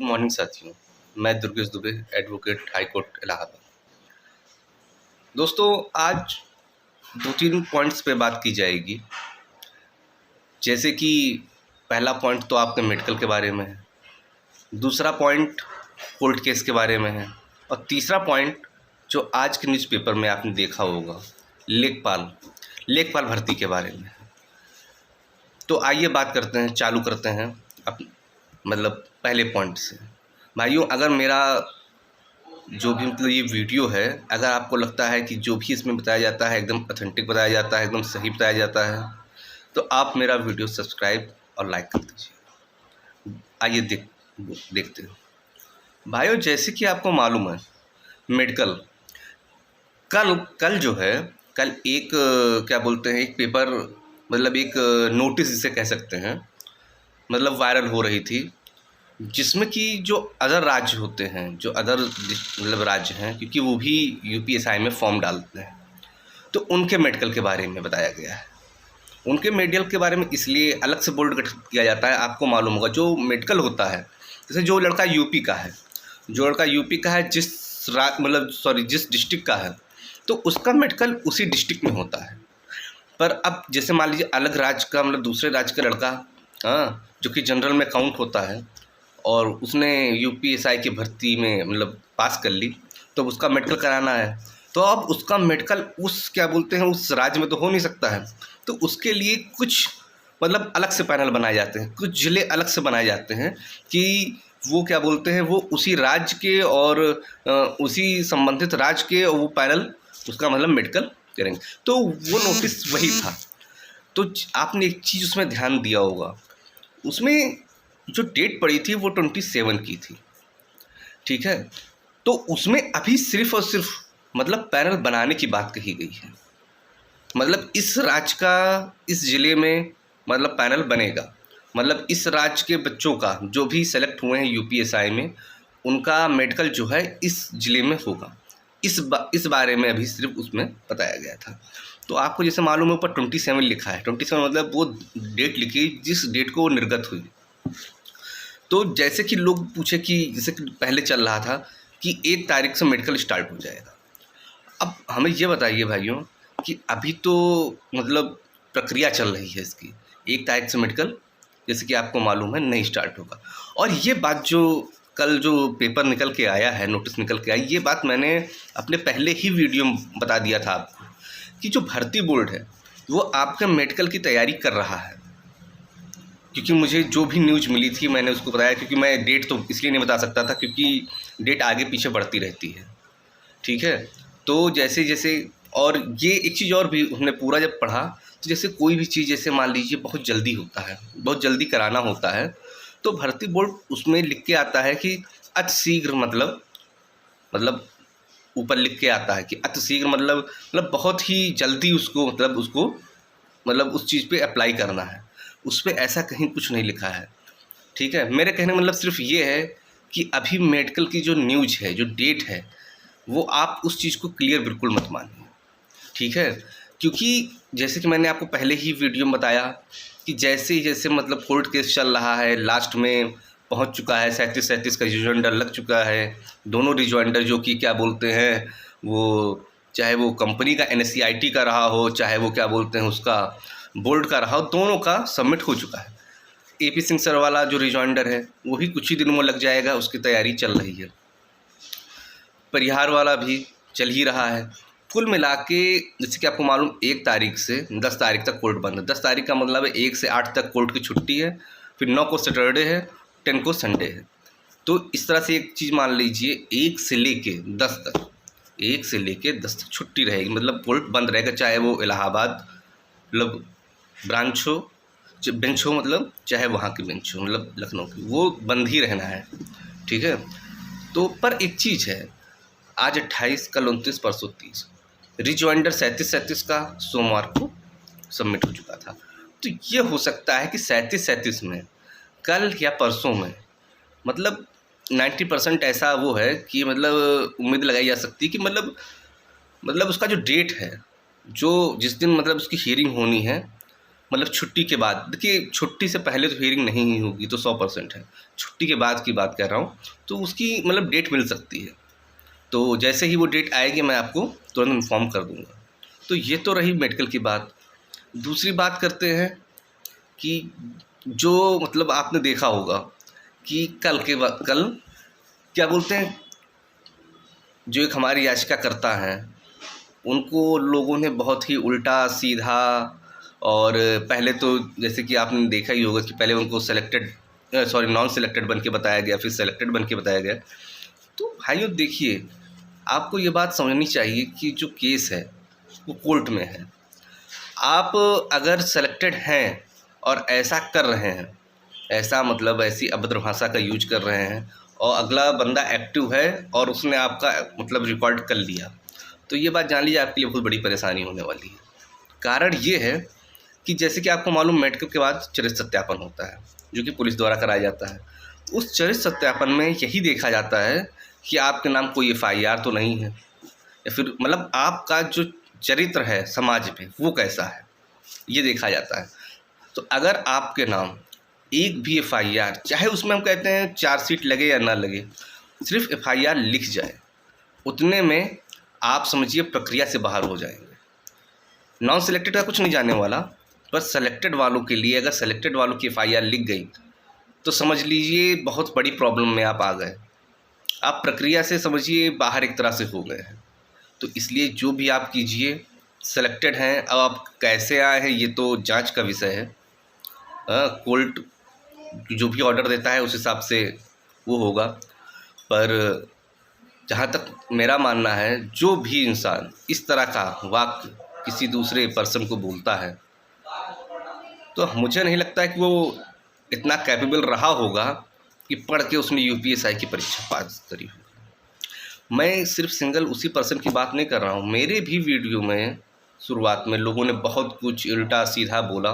Good morning साथियों। मैं Durgesh Dubey, advocate, high court Allahabad. दोस्तों, आज 2-3 पॉइंट्स पे बात की जाएगी। जैसे कि पहला पॉइंट तो आपके मेडिकल के बारे में है, दूसरा पॉइंट कोर्ट केस के बारे में है, और तीसरा पॉइंट जो आज के न्यूज़पेपर में आपने देखा होगा, लेखपाल भर्ती के बारे में है। तो आइए बात करते हैं, चालू करते हैं मतलब पहले पॉइंट से। भाइयों, अगर मेरा जो भी मतलब ये वीडियो है, अगर आपको लगता है कि जो भी इसमें बताया जाता है एकदम ऑथेंटिक बताया जाता है, एकदम सही बताया जाता है, तो आप मेरा वीडियो सब्सक्राइब और लाइक कर दीजिए। आइए देखते हैं भाइयों। जैसे कि आपको मालूम है, मेडिकल कल जो है, कल एक क्या बोलते हैं, एक पेपर मतलब एक नोटिस जिसे कह सकते हैं, मतलब वायरल हो रही थी, जिसमें कि जो अदर राज्य होते हैं, जो अदर मतलब राज्य हैं, क्योंकि वो भी यूपीएसआई में फॉर्म डालते हैं, तो उनके मेडिकल के बारे में बताया गया है। उनके मेडिकल के बारे में इसलिए अलग से बोर्ड गठित किया जाता है। आपको मालूम होगा, जो मेडिकल होता है, जैसे जो लड़का यूपी का है, जिस डिस्ट्रिक्ट का है, तो उसका मेडिकल उसी डिस्ट्रिक्ट में होता है। पर अब जैसे मान लीजिए अलग राज्य का, मतलब दूसरे राज्य का लड़का, जो कि जनरल में काउंट होता है, और उसने यूपीएसआई की भर्ती में मतलब पास कर ली, तो उसका मेडिकल कराना है। तो अब उसका मेडिकल उस क्या बोलते हैं उस राज्य में तो हो नहीं सकता है, तो उसके लिए कुछ मतलब अलग से पैनल बनाए जाते हैं, कुछ ज़िले अलग से बनाए जाते हैं कि वो क्या बोलते हैं, वो उसी राज्य के और उसी संबंधित राज्य के वो पैनल उसका मतलब मेडिकल करेंगे। तो वो नोटिस वही था। तो आपने एक चीज़ उसमें ध्यान दिया होगा, उसमें जो डेट पड़ी थी वो 27 की थी, ठीक है। तो उसमें अभी सिर्फ और सिर्फ मतलब पैनल बनाने की बात कही गई है, मतलब इस राज्य का इस ज़िले में मतलब पैनल बनेगा, मतलब इस राज्य के बच्चों का जो भी सेलेक्ट हुए हैं यूपीएसआई में, उनका मेडिकल जो है इस ज़िले में होगा। इस बारे में अभी सिर्फ उसमें बताया गया था। तो आपको जैसे मालूम है, ऊपर 27 लिखा है। 27 मतलब वो डेट लिखी जिस डेट को वो निर्गत हुई। तो जैसे कि लोग पूछे कि जैसे कि पहले चल रहा था कि 1 तारीख से मेडिकल स्टार्ट हो जाएगा। अब हमें ये बताइए भाइयों कि अभी तो मतलब प्रक्रिया चल रही है इसकी, 1 तारीख से मेडिकल जैसे कि आपको मालूम है नहीं स्टार्ट होगा। और ये बात जो कल जो पेपर निकल के आया है, नोटिस निकल के आया, ये बात मैंने अपने पहले ही वीडियो में बता दिया था आपको कि जो भर्ती बोर्ड है वो आपके मेडिकल की तैयारी कर रहा है। क्योंकि मुझे जो भी न्यूज़ मिली थी मैंने उसको बताया, क्योंकि मैं डेट तो इसलिए नहीं बता सकता था क्योंकि डेट आगे पीछे बढ़ती रहती है, ठीक है। तो जैसे जैसे और ये एक चीज़ और भी हमने पूरा जब पढ़ा, तो जैसे कोई भी चीज़ जैसे मान लीजिए बहुत जल्दी होता है, बहुत जल्दी कराना होता है, तो भर्ती बोर्ड उसमें लिख के आता है कि अतिशीघ्र मतलब ऊपर लिख के आता है कि अतिशीघ्र मतलब बहुत ही जल्दी उसको मतलब उस चीज़ पे अप्लाई करना है। उस पे ऐसा कहीं कुछ नहीं लिखा है, ठीक है। मेरे कहने का मतलब सिर्फ ये है कि अभी मेडिकल की जो न्यूज़ है, जो डेट है, वो आप उस चीज़ को क्लियर बिल्कुल मत मानिए, ठीक है। क्योंकि जैसे कि मैंने आपको पहले ही वीडियो में बताया कि जैसे जैसे मतलब कोर्ट केस चल रहा है, लास्ट में पहुंच चुका है, 37 का रिजॉइंडर लग चुका है। दोनों रिजॉइंडर जो कि क्या बोलते हैं, वो चाहे वो कंपनी का NSEIT का रहा हो, चाहे वो क्या बोलते हैं उसका बोर्ड का रहा हो, दोनों का सबमिट हो चुका है। AP सिंह सर वाला जो रिजॉइंडर है वो भी कुछ ही दिनों में लग जाएगा, उसकी तैयारी चल रही है। परिहार वाला भी चल ही रहा है। कुल मिला के जैसे कि आपको मालूम 1 तारीख से 10 तारीख तक कोर्ट बंद है। 10 तारीख का मतलब है 1 से 8 तक कोर्ट की छुट्टी है, फिर 9 को सैटरडे है, 10 को संडे है। तो इस तरह से एक चीज़ मान लीजिए 1 से लेके 10 तक, 1 से लेके 10 तक छुट्टी रहेगी, मतलब कोर्ट बंद रहेगा, चाहे वो इलाहाबाद मतलब ब्रांच हो, बेंच हो, मतलब चाहे वहाँ की बेंच हो, मतलब लखनऊ की, वो बंद ही रहना है, ठीक है। तो पर एक चीज़ है, आज 28, कल 29, परसों 30, रिजॉइंडर 37 का सोमवार को सबमिट हो चुका था। तो ये हो सकता है कि 37 में कल या परसों में मतलब 90% ऐसा वो है कि मतलब उम्मीद लगाई जा सकती है कि मतलब उसका जो डेट है, जो जिस दिन मतलब उसकी हियरिंग होनी है, मतलब छुट्टी के बाद, देखिए छुट्टी से पहले तो हियरिंग नहीं ही होगी तो 100% है, छुट्टी के बाद की बात कर रहा हूँ, तो उसकी मतलब डेट मिल सकती है। तो जैसे ही वो डेट आएगी मैं आपको तुरंत इन्फॉर्म कर दूँगा। तो ये तो रही मेडिकल की बात। दूसरी बात करते हैं कि जो मतलब आपने देखा होगा कि कल क्या बोलते हैं, जो एक हमारी याचिकाकर्ता हैं, उनको लोगों ने बहुत ही उल्टा सीधा, और पहले तो जैसे कि आपने देखा ही होगा कि पहले उनको नॉन सेलेक्टेड बन के बताया गया, फिर सेलेक्टेड बन के बताया गया। तो भाइयों देखिए, आपको ये बात समझनी चाहिए कि जो केस है वो कोर्ट में है। आप अगर सेलेक्टेड हैं और ऐसा कर रहे हैं, ऐसा मतलब ऐसी अभद्र भाषा का यूज कर रहे हैं, और अगला बंदा एक्टिव है और उसने आपका मतलब रिकॉर्ड कर लिया, तो ये बात जान लीजिए आपके लिए बहुत बड़ी परेशानी होने वाली है। कारण ये है कि जैसे कि आपको मालूम, मेडिकल के बाद चरित्र सत्यापन होता है जो कि पुलिस द्वारा कराया जाता है। उस चरित्र सत्यापन में यही देखा जाता है कि आपके नाम कोई FIR तो नहीं है, या फिर मतलब आपका जो चरित्र है समाज में वो कैसा है, ये देखा जाता है। तो अगर आपके नाम एक भी FIR, चाहे उसमें हम कहते हैं चार्जशीट लगे या ना लगे, सिर्फ FIR लिख जाए, उतने में आप समझिए प्रक्रिया से बाहर हो जाएंगे। नॉन सेलेक्टेड का कुछ नहीं जाने वाला, पर सेलेक्टेड वालों के लिए अगर सेलेक्टेड वालों की FIR लिख गई तो समझ लीजिए बहुत बड़ी प्रॉब्लम में आप आ गए, आप प्रक्रिया से समझिए बाहर एक तरह से हो गए हैं। तो इसलिए जो भी आप कीजिए, सेलेक्टेड हैं, अब आप कैसे आए हैं ये तो जांच का विषय है। कोर्ट जो भी ऑर्डर देता है उस हिसाब से वो होगा। पर जहाँ तक मेरा मानना है, जो भी इंसान इस तरह का वाक्य किसी दूसरे पर्सन को बोलता है, तो मुझे नहीं लगता है कि वो इतना कैपेबल रहा होगा कि पढ़ के उसने UPSI की परीक्षा पास करी हो। मैं सिर्फ सिंगल उसी पर्सन की बात नहीं कर रहा हूँ, मेरे भी वीडियो में शुरुआत में लोगों ने बहुत कुछ उल्टा सीधा बोला,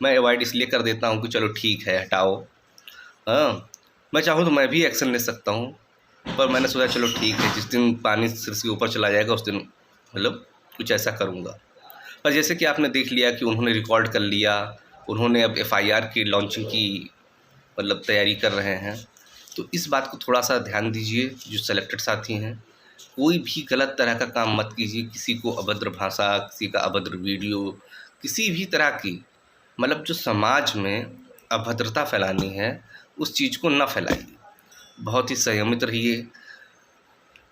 मैं अवॉइड इसलिए कर देता हूँ कि चलो ठीक है हटाओ। हाँ, मैं चाहूँ तो मैं भी एक्शन ले सकता हूँ, पर मैंने सोचा चलो ठीक है, जिस दिन पानी सिर से ऊपर चला जाएगा उस दिन मतलब कुछ ऐसा करूँगा। पर जैसे कि आपने देख लिया कि उन्होंने रिकॉर्ड कर लिया, उन्होंने अब FIR की लॉन्चिंग की मतलब तैयारी कर रहे हैं, तो इस बात को थोड़ा सा ध्यान दीजिए जो सेलेक्टेड साथी हैं। कोई भी गलत तरह का काम मत कीजिए, किसी को अभद्र भाषा, किसी का अभद्र वीडियो, किसी भी तरह की मतलब जो समाज में अभद्रता फैलानी है उस चीज़ को ना फैलाइए, बहुत ही संयमित रहिए,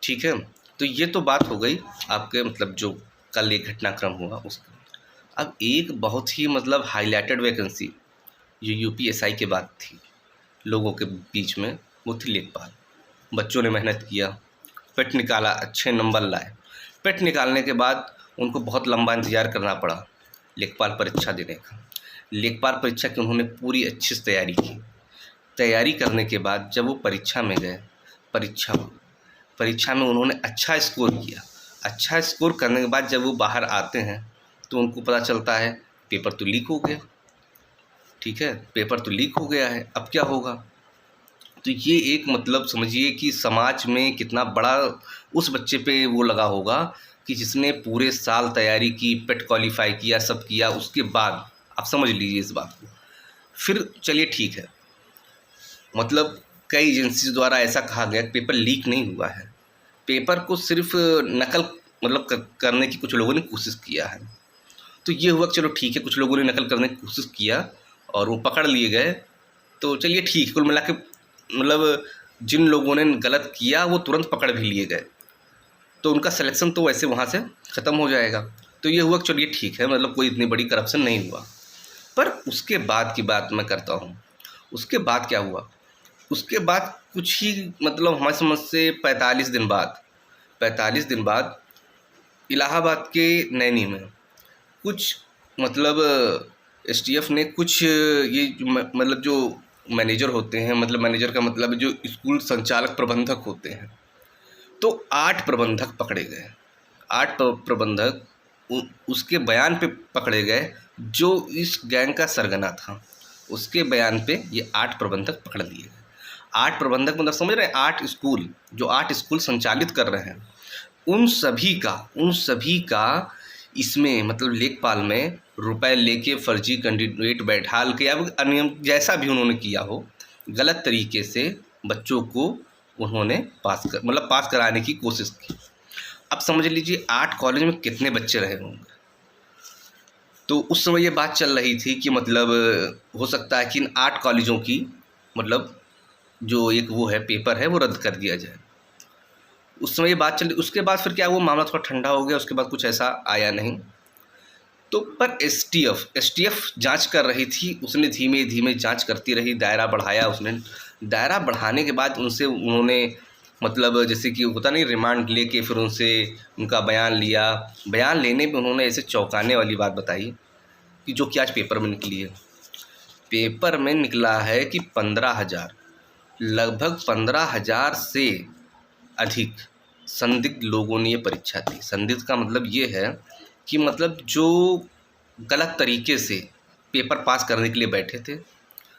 ठीक है। तो ये तो बात हो गई आपके मतलब जो कल एक घटनाक्रम हुआ उसका। अब एक बहुत ही मतलब हाईलाइटेड वैकेंसी जो UPSI के बाद थी लोगों के बीच में, वो थी लेखपाल। बच्चों ने मेहनत किया, पेट निकाला, अच्छे नंबर लाए। पेट निकालने के बाद उनको बहुत लंबा इंतज़ार करना पड़ा लेखपाल परीक्षा देने का। लेखपाल परीक्षा की उन्होंने पूरी अच्छी से तैयारी की। तैयारी करने के बाद जब वो परीक्षा में गए, परीक्षा में उन्होंने अच्छा स्कोर किया। अच्छा स्कोर करने के बाद जब वो बाहर आते हैं तो उनको पता चलता है पेपर तो लीक हो गया, ठीक है, पेपर तो लीक हो गया है, अब क्या होगा। तो ये एक मतलब समझिए कि समाज में कितना बड़ा उस बच्चे पे वो लगा होगा कि जिसने पूरे साल तैयारी की, पेट क्वालिफाई किया, सब किया, उसके बाद आप समझ लीजिए इस बात को। फिर चलिए ठीक है, मतलब कई एजेंसी द्वारा ऐसा कहा गया कि पेपर लीक नहीं हुआ है, पेपर को सिर्फ नकल मतलब करने की कुछ लोगों ने कोशिश किया है। तो ये हुआ कि चलो ठीक है, कुछ लोगों ने नकल करने की कोशिश किया और वो पकड़ लिए गए, तो चलिए ठीक है, कुल मिला के मतलब जिन लोगों ने गलत किया वो तुरंत पकड़ भी लिए गए, तो उनका सिलेक्शन तो वैसे वहाँ से ख़त्म हो जाएगा। तो ये हुआ कि चलिए ठीक है, मतलब कोई इतनी बड़ी करप्शन नहीं हुआ। पर उसके बाद की बात मैं करता हूँ, उसके बाद क्या हुआ, उसके बाद कुछ ही मतलब हमारी समझ से 45 दिन बाद इलाहाबाद के नैनी में कुछ मतलब STF ने कुछ ये मतलब जो मैनेजर होते हैं, मतलब मैनेजर का मतलब जो स्कूल संचालक प्रबंधक होते हैं, तो 8 प्रबंधक पकड़े गए। 8 प्रबंधक उसके बयान पे पकड़े गए जो इस गैंग का सरगना था, उसके बयान पे ये 8 प्रबंधक पकड़ लिए गए। 8 प्रबंधक मतलब समझ रहे हैं, 8 स्कूल जो 8 स्कूल संचालित कर रहे हैं, उन सभी का इसमें मतलब लेखपाल में रुपए लेके फर्जी कैंडिडेट बैठाल के, अब अनियम जैसा भी उन्होंने किया हो, गलत तरीके से बच्चों को उन्होंने पास कराने की कोशिश की। अब समझ लीजिए 8 कॉलेज में कितने बच्चे रहे होंगे। तो उस समय ये बात चल रही थी कि मतलब हो सकता है कि इन 8 कॉलेजों की मतलब जो एक वो है पेपर है वो रद्द कर दिया जाए। उस समय ये बात चली। उसके बाद फिर क्या, वो मामला थोड़ा ठंडा हो गया, उसके बाद कुछ ऐसा आया नहीं। तो पर एसटीएफ जांच कर रही थी, उसने धीमे धीमे जांच करती रही, दायरा बढ़ाया उसने। दायरा बढ़ाने के बाद उन्होंने मतलब जैसे कि होता नहीं, रिमांड लेके फिर उनसे उनका बयान लिया। बयान लेने पे उन्होंने ऐसे चौंकाने वाली बात बताई कि जो कि आज पेपर में निकली है। पेपर में निकला है कि 15,000, लगभग 15,000 से अधिक संदिग्ध लोगों ने ये परीक्षा दी। संदिग्ध का मतलब ये है कि मतलब जो गलत तरीके से पेपर पास करने के लिए बैठे थे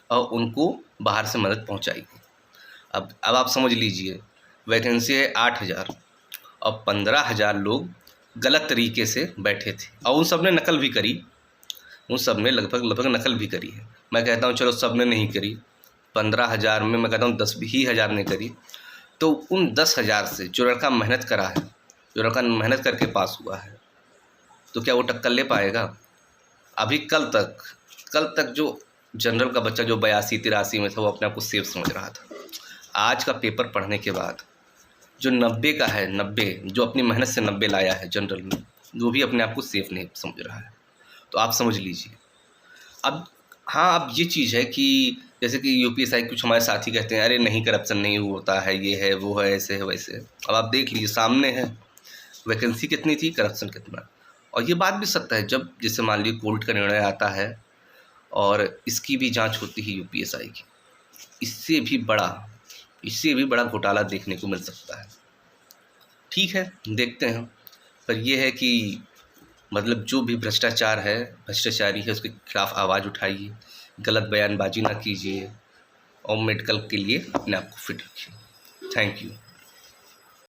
और उनको बाहर से मदद पहुंचाई गई। अब आप समझ लीजिए, वैकेंसी है 8,000 और 15,000 लोग गलत तरीके से बैठे थे और उन सब ने नकल भी करी। उन सब ने लगभग नकल भी करी है। मैं कहता हूँ चलो सब ने नहीं करी, 15,000 में मैं कहता हूँ 10,000 ने करी। तो उन 10,000 से जो लड़का मेहनत करा है, जो लड़का मेहनत करके पास हुआ है, तो क्या वो टक्कर ले पाएगा? अभी कल तक जो जनरल का बच्चा जो 82-83 में था, वो अपने आप को सेफ समझ रहा था। आज का पेपर पढ़ने के बाद जो 90 का है, 90 जो अपनी मेहनत से 90 लाया है जनरल में, वो भी अपने आप को सेफ नहीं समझ रहा है। तो आप समझ लीजिए। अब हाँ, अब ये चीज़ है कि जैसे कि यूपीएससी कुछ हमारे साथी कहते हैं अरे नहीं करप्शन नहीं होता है, ये है वो है, ऐसे है वैसे है। अब आप देख लीजिए, सामने है वैकेंसी कितनी थी, करप्शन कितना। और ये बात भी सत्य है, जब जैसे मान लीजिए कोर्ट का निर्णय आता है और इसकी भी जांच होती है यूपीएससी की, इससे भी बड़ा घोटाला देखने को मिल सकता है। ठीक है, देखते हैं। पर यह है कि मतलब जो भी भ्रष्टाचार है, भ्रष्टाचारी है, उसके खिलाफ आवाज़ उठाइए, गलत बयानबाजी ना कीजिए और मेडिकल के लिए अपने आप को फिट रखिए। Thank you.